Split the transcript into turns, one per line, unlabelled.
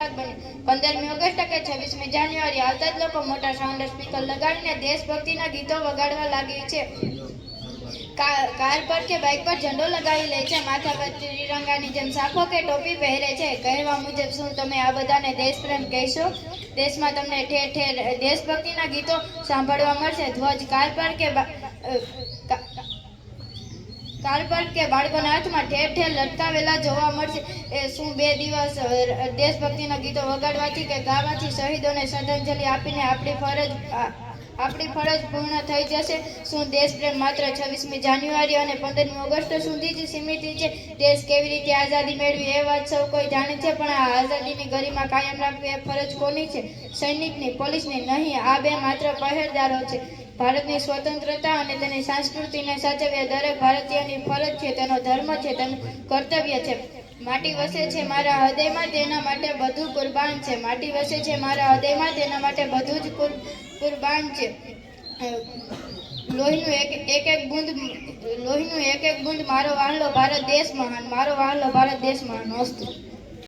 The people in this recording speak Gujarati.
ભાગ બન્યો। 15મી ઓગસ્ટ કે 26મી જાન્યુઆરી આવતા જ લોકો મોટા સાઉન્ડ સ્પીકર લગાડીને દેશભક્તિના ગીતો વગાડવા લાગે છે। કાર પર કે બાઇક પર ઝંડો લગાવી લે છે, માથા પર ત્રિરંગાની જેમ સાફો કે ટોપી પહેરે છે। કહેવા મુજબ શું તમે આ બધાને દેશપ્રેમ કહેશો? દેશમાં તમને ઠેર ઠેર દેશભક્તિના ગીતો સાંભળવા મળશે। ધ્વજ કાર પર કે બાળકોના હાથમાં ઠેર ઠેર લટકાવેલા જોવા મળશે। શું 2 દિવસ દેશભક્તિના ગીતો વગાડવાથી કે ગાવાથી શહીદોને શ્રદ્ધાંજલિ આપીને આપણી ફરજ પૂર્ણ થઈ જશે? શું દેશપ્રેમ માત્ર 26મી જાન્યુઆરી અને 15મી ઓગસ્ટ સુધી જ સીમિત છે? દેશ કેવી રીતે આઝાદી મેળવી એ વાત સૌ કોઈ જાણે છે, પણ આ આઝાદીની ગરિમા કાયમ રાખવી એ ફરજ કોની છે? સૈનિકની, પોલીસની નહીં, આ બે માત્ર પહેરેદારો છે। ભારતની સ્વતંત્રતા અને તેની સંસ્કૃતિને સાચવવી એ દરેક ભારતીયની ફરજ છે, તેનો ધર્મ છે, તેનું કર્તવ્ય છે। માટી વસે છે મારા હૃદયમાં, તેના માટે બધું કુરબાન છે। માટી વસે છે મારા હૃદયમાં, તેના માટે બધું જ કુરબાન છે। લોહીનું એક એક બૂંદ મારો વહાલો ભારત દેશ મહાન, મારો વહાલો ભારત દેશ મહાન। અસ્તુ।